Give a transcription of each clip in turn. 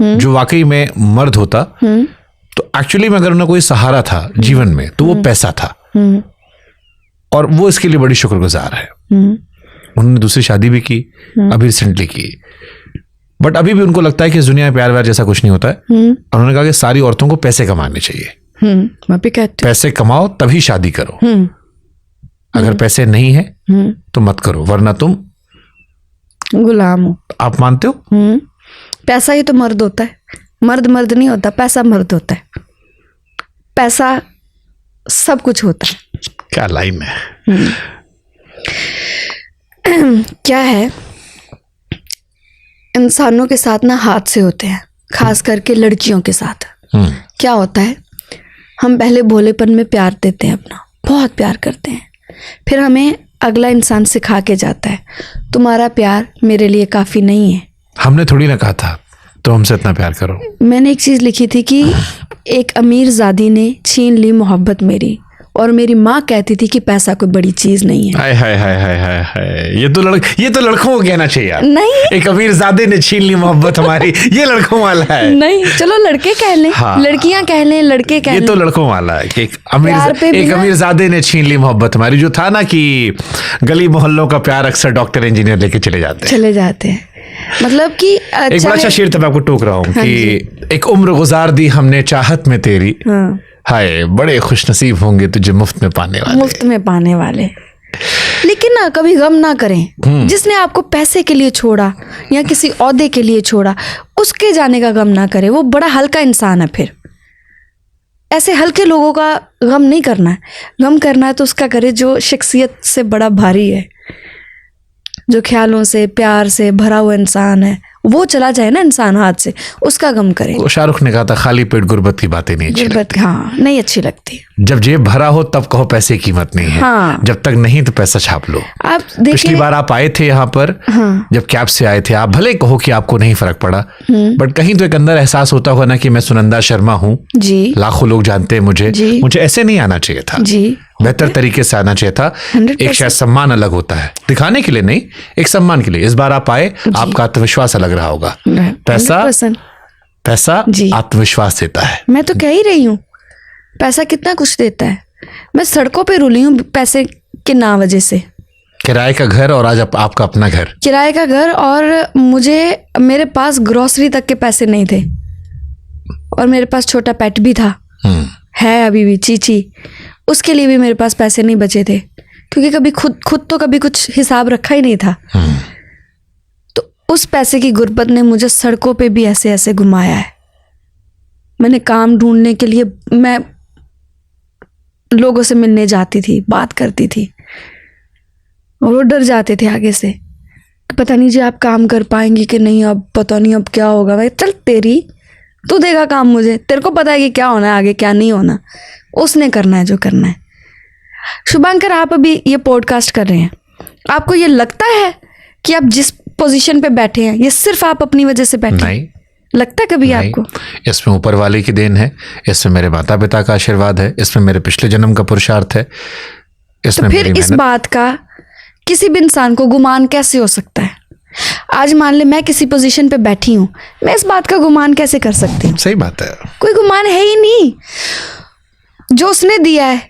जो वाकई में मर्द होता, तो एक्चुअली में अगर उन्हें कोई सहारा था जीवन में तो वो पैसा था, और वो इसके लिए बड़ी शुक्रगुजार है। उन्होंने दूसरी शादी भी की, अभी रिसेंटली की, बट अभी भी उनको लगता है कि इस दुनिया में प्यार व्यार जैसा कुछ नहीं होता है। और उन्होंने कहा कि सारी औरतों को पैसे कमाने चाहिए, मैं भी कहती हूँ पैसे कमाओ तभी शादी करो, अगर पैसे नहीं है तो मत करो, वरना तुम गुलाम हो। आप मानते हो? पैसा ही तो मर्द होता है, मर्द मर्द नहीं होता, पैसा मर्द होता है। पैसा सब कुछ होता है। क्या लाइन है। क्या है, इंसानों के साथ ना हादसे होते हैं, खास करके लड़कियों के साथ। क्या होता है, हम पहले भोलेपन में प्यार देते हैं, अपना बहुत प्यार करते हैं, फिर हमें अगला इंसान सिखा के जाता है तुम्हारा प्यार मेरे लिए काफ़ी नहीं है। हमने थोड़ी ना कहा था तो हमसे इतना प्यार करो। मैंने एक चीज़ लिखी थी कि एक अमीर ज़ादी ने छीन ली मोहब्बत मेरी, और मेरी माँ कहती थी कि पैसा कोई बड़ी चीज नहीं है। हाय हाय हाय हाय हाय हाय, ये तो लड़कों को कहना चाहिए यार। नहीं, एक अमीरजादे ने छीन ली मोहब्बत हमारी, ये लड़कों वाला है। नहीं, चलो लड़के कह लें, हाँ, लड़कियां कह लें, लड़के कह लें, ये तो लड़कों वाला है कि एक अमीरजादे ने छीन ली मोहब्बत हमारी। जो था ना कि गली मोहल्लों का प्यार अक्सर डॉक्टर इंजीनियर लेके चले जाते हैं। मतलब कि एक बड़ा अच्छा शेर था, मैं आपको टोक रहा हूँ कि एक उम्र गुजार दी हमने चाहत में तेरी, हाय बड़े खुशनसीब होंगे तुझे मुफ्त में पाने वाले। लेकिन ना कभी गम ना करें, जिसने आपको पैसे के लिए छोड़ा या किसी औहदे के लिए छोड़ा, उसके जाने का गम ना करें। वो बड़ा हल्का इंसान है। फिर ऐसे हल्के लोगों का गम नहीं करना है। गम करना है तो उसका करे जो शख्सियत से बड़ा भारी है, जो ख्यालों से प्यार से भरा हुआ इंसान है। वो चला जाए ना इंसान हाथ से, उसका गम करे। वो शाहरुख ने कहा था खाली पेट गुर्बत की बातें नहीं अच्छी लगती। हाँ, नहीं अच्छी लगती। जब जेब भरा हो तब कहो पैसे की कीमत नहीं है। हाँ। जब तक नहीं तो पैसा छाप लो। आप देखिए, पिछली बार आप आए थे यहाँ पर, हाँ, जब कैब से आए थे, आप भले कहो कि आपको नहीं फर्क पड़ा, बट कहीं तो एक अंदर एहसास होता हुआ ना कि मैं सुनंदा शर्मा हूँ जी, लाखों लोग जानते हैं मुझे ऐसे नहीं आना चाहिए था जी, बेहतर तरीके से आना चाहिए था। एक शायद सम्मान अलग होता है, दिखाने के लिए नहीं, एक सम्मान के लिए। इस बार आप आए, आपका आत्मविश्वास अलग रहा होगा। पैसा आत्मविश्वास देता है। मैं तो कह ही रही हूँ, पैसा कितना कुछ देता है। मैं सड़कों पे रुली हूँ पैसे के ना वजह से। किराए का घर और आज आपका अपना घर। किराए का घर, और मेरे पास ग्रोसरी तक के पैसे नहीं थे, और मेरे पास छोटा पेट भी था, है अभी भी, चीची। उसके लिए भी मेरे पास पैसे नहीं बचे थे, क्योंकि कभी खुद तो कभी कुछ हिसाब रखा ही नहीं था। तो उस पैसे की गुर्बत ने मुझे सड़कों पे भी ऐसे ऐसे घुमाया है। मैंने काम ढूंढने के लिए मैं लोगों से मिलने जाती थी, बात करती थी, और वो डर जाते थे आगे से, पता नहीं जी आप काम कर पाएंगी कि नहीं, अब पता नहीं अब क्या होगा। भाई चल, तू देगा काम, मुझे तेरे को पता है कि क्या होना है आगे, क्या नहीं होना। उसने करना है जो करना है। शुभांकर, आप अभी ये पॉडकास्ट कर रहे हैं, आपको ये लगता है कि आप जिस पोजीशन पे बैठे हैं ये सिर्फ आप अपनी वजह से बैठे? नहीं लगता कभी आपको? इसमें ऊपर वाले की देन है, इसमें मेरे माता पिता का आशीर्वाद है, इसमें मेरे पिछले जन्म का पुरुषार्थ है, इसमें तो फिर इस बात का किसी भी इंसान को गुमान कैसे हो सकता है? आज मान ले मैं किसी पोजीशन पे बैठी हूँ, मैं इस बात का गुमान कैसे कर सकती हूँ? सही बात है, कोई गुमान है ही नहीं। जो उसने दिया है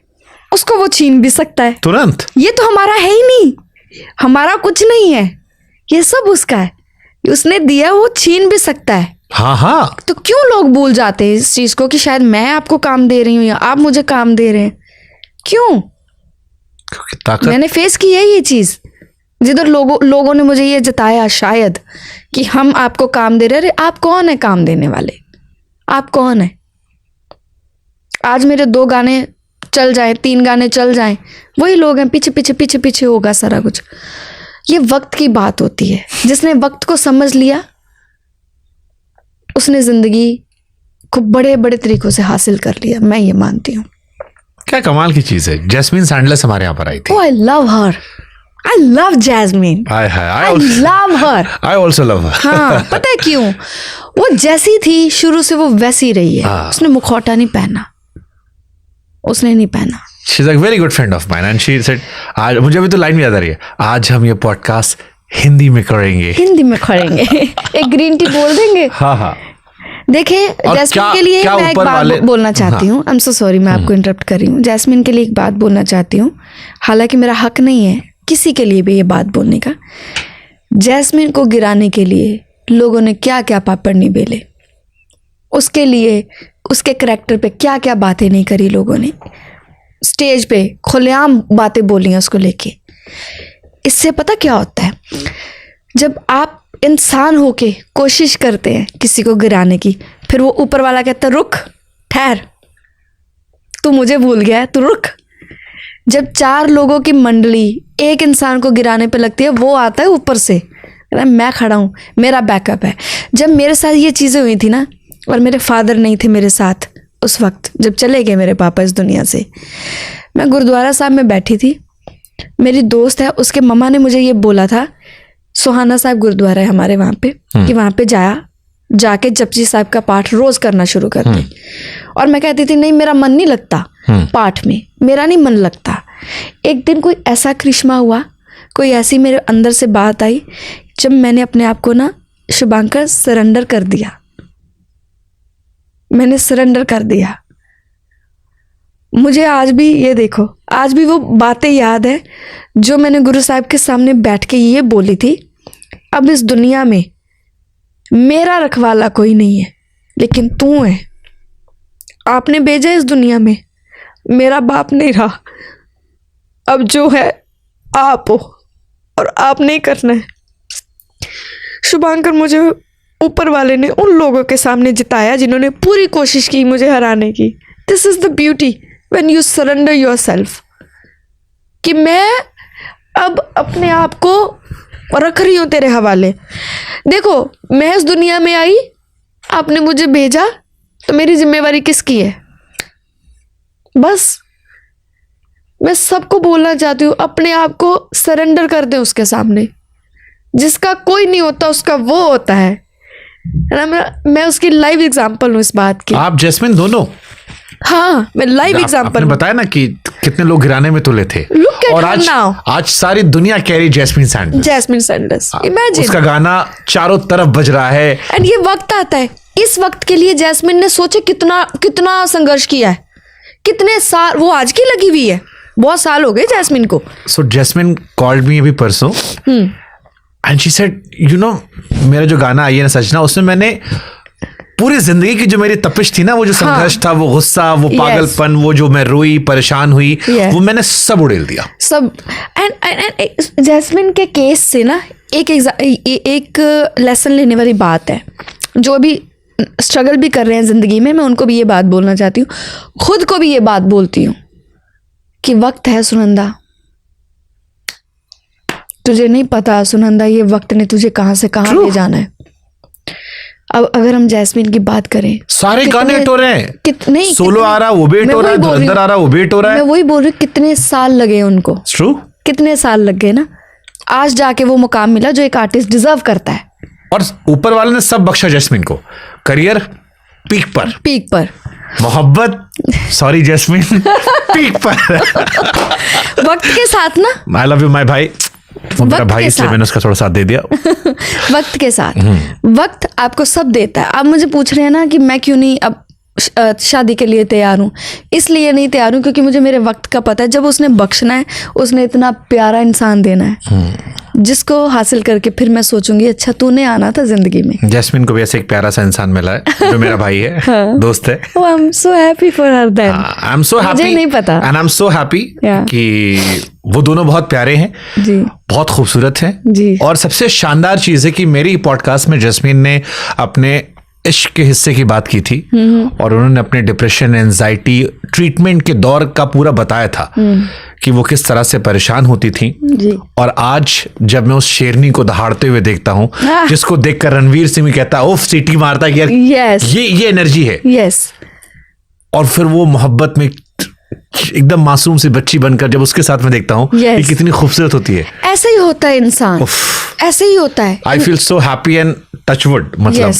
उसको वो छीन भी सकता है तुरंत। ये तो हमारा है ही नहीं, हमारा कुछ नहीं है, ये सब उसका है। उसने दिया, वो छीन भी सकता है। हाँ हाँ। तो क्यों लोग भूल जाते हैं इस चीज को कि शायद मैं आपको काम दे रही हूँ या आप मुझे काम दे रहे हैं? क्यों? मैंने फेस की है ये चीज, जिधर लोगों ने मुझे ये जताया शायद कि हम आपको काम दे रहे हैं। अरे आप कौन है काम देने वाले? आप कौन है? आज मेरे 2 गाने चल जाएं, 3 गाने चल जाएं, वही लोग हैं, पीछे पीछे पीछे पीछे होगा सारा कुछ। ये वक्त की बात होती है। जिसने वक्त को समझ लिया उसने जिंदगी को बड़े बड़े तरीकों से हासिल कर लिया, मैं ये मानती हूँ। क्या कमाल की चीज है। जैस्मीन सैंडलर्स हमारे यहाँ पर आई थी। I love her, I love jasmine, I love her, I also love हर। हाँ, पता है क्यों? वो जैसी थी शुरू से वो वैसी रही है। उसने मुखौटा नहीं पहना, उसने नहीं पहना। She's a very good friend of mine and she said, आज मुझे अभी तो लाइन भी याद आ रही है, आज हम ये पॉडकास्ट हिंदी में करेंगे। हिंदी में करेंगे। एक ग्रीन टी बोल देंगे। हाँ हाँ। देखिए जैस्मिन के लिए मैं एक बात बोलना चाहती हूँ। आई एम सो सॉरी, मैं आपको इंटरप्ट कर रही हूँ। जैस्मिन के लिए एक बात बोलना चाहती हूँ, हालांकि मेरा हक नहीं है किसी के लिए भी ये बात बोलने का। जैस्मिन को गिराने के लिए लोगों ने क्या क्या पापड़ नहीं बेले, उसके लिए उसके करैक्टर पे क्या क्या बातें नहीं करी लोगों ने, स्टेज पे खुलेआम बातें बोली हैं उसको लेके। इससे पता क्या होता है, जब आप इंसान होके कोशिश करते हैं किसी को गिराने की, फिर वो ऊपर वाला कहता है रुक, ठहर, तू मुझे भूल गया है, तू रुक। जब 4 लोगों की मंडली एक इंसान को गिराने पे लगती है, वो आता है ऊपर से, मैं खड़ा हूँ, मेरा बैकअप है। जब मेरे साथ ये चीज़ें हुई थी ना, और मेरे फादर नहीं थे मेरे साथ उस वक्त, जब चले गए मेरे पापा इस दुनिया से, मैं गुरुद्वारा साहब में बैठी थी, मेरी दोस्त है, उसके मम्मा ने मुझे ये बोला था, सुहाना साहब गुरुद्वारा है हमारे वहाँ पे, कि वहाँ पे जाके जपजी साहब का पाठ रोज करना शुरू कर दे। और मैं कहती थी नहीं, मेरा मन नहीं लगता पाठ में, मेरा नहीं मन लगता। एक दिन कोई ऐसा करिश्मा हुआ, कोई ऐसी मेरे अंदर से बात आई, जब मैंने अपने आप को ना शुभांकर सरेंडर कर दिया, मैंने सरेंडर कर दिया। मुझे आज भी ये देखो, आज भी वो बातें याद है जो मैंने गुरु साहब के सामने बैठ के ये बोली थी, अब इस दुनिया में मेरा रखवाला कोई नहीं है, लेकिन तू है। आपने भेजा इस दुनिया में, मेरा बाप नहीं रहा, अब जो है आप हो और आप नहीं करना है। शुभांकर, मुझे ऊपर वाले ने उन लोगों के सामने जिताया जिन्होंने पूरी कोशिश की मुझे हराने की। This is the beauty when you surrender yourself, कि मैं अब अपने आप को रख रही हूं तेरे हवाले। देखो, मैं इस दुनिया में आई, आपने मुझे भेजा, तो मेरी जिम्मेवारी किसकी है? बस मैं सबको बोलना चाहती हूँ, अपने आप को सरेंडर कर दें उसके सामने। जिसका कोई नहीं होता उसका वो होता है। मैं उसकी लाइव एग्जांपल हूँ इस बात की। आप जैस्मिन दोनों? हाँ, मैं लाइव एग्जांपल। आपने बताया ना कि कितने लोग गिराने में तुले थे, और आज सारी दुनिया कह रही जैस्मिन सैंडर्स। इमेजिन, उसका गाना चारों तरफ बज रहा है। एंड ये वक्त आता है, इस वक्त के लिए जैस्मिन ने सोचे कितना संघर्ष किया है, कितने साल। वो आज की लगी हुई है, बहुत साल हो गए जैस्मिन को। सो जैस्मिन कॉल्ड मी अभी परसों, and she said, you know, मेरा जो गाना आई है ना सजना, उसमें मैंने पूरी जिंदगी की जो मेरी तपिश थी ना, वो जो संघर्ष था, वो गुस्सा, वो पागलपन, वो जो मैं रोई, परेशान हुई, वो मैंने सब उड़ेल दिया, सब। एंड जैस्मिन के केस से ना एक लेसन लेने वाली बात है। जो अभी स्ट्रगल भी कर रहे हैं जिंदगी में, मैं उनको भी ये बात बोलना चाहती हूँ, खुद को भी ये बात बोलती हूँ कि वक्त है सुनंदा, तुझे नहीं पता सुनंदा, ये वक्त ने तुझे कहां से कहां ले जाना है। अब अगर हम जैस्मिन की बात करें, सारे गाने हिट हो रहे हैं, कितने सोलो आ रहा वो भी हिट हो रहा है, अंदर आ रहा वो भी हिट हो रहा है। मैं वही बोल रही हूँ, कितने साल लगे उनको, ट्रू, कितने साल लग गए ना, आज जाके वो मुकाम मिला जो एक आर्टिस्ट डिजर्व करता है। और ऊपर वाले ने सब बख्शा जैस्मिन को, करियर पीक पर, मोहब्बत, सॉरी जैस्मिन, पीक पर। वक्त के साथ ना, आई लव यू माय भाई, वो मेरा भाई, इसलिए मैंने उसका थोड़ा साथ दे दिया। वक्त के साथ, वक्त आपको सब देता है। आप मुझे पूछ रहे हैं ना कि मैं क्यों नहीं अब शादी के लिए तैयार हूँ, इसलिए नहीं तैयार हूँ क्योंकि मुझे मेरे वक्त का पता है। जब उसने बख्शना है, उसने इतना प्यारा इंसान देना है जिसको हासिल करके फिर मैं सोचूंगी अच्छा तूने आना था जिंदगी में। जैस्मिन को भी ऐसे एक प्यारा सा इंसान मिला है जो मेरा भाई है, हाँ। दोस्त है। I am so happy for her then. I am so happy, मुझे नहीं पता, and I am so happy कि वो दोनों बहुत प्यारे हैं जी, बहुत खूबसूरत हैं जी। और सबसे शानदार चीज है कि मेरी पॉडकास्ट में जैस्मिन ने अपने इश्क के हिस्से की बात की थी और उन्होंने अपने डिप्रेशन, एंजाइटी, ट्रीटमेंट के दौर का पूरा बताया था कि वो किस तरह से परेशान होती थी जी। और आज जब मैं उस शेरनी को दहाड़ते हुए देखता हूँ, जिसको देखकर रणवीर सिंह भी कहता है उफ, सीटी मारता है कि यार ये एनर्जी है, और फिर वो मोहब्बत में एकदम मासूम सी बच्ची बनकर जब उसके साथ में देखता हूँ ये कितनी खूबसूरत होती है। ऐसे ही होता है इंसान, ऐसे ही होता है। I feel so happy and touchwood, मतलब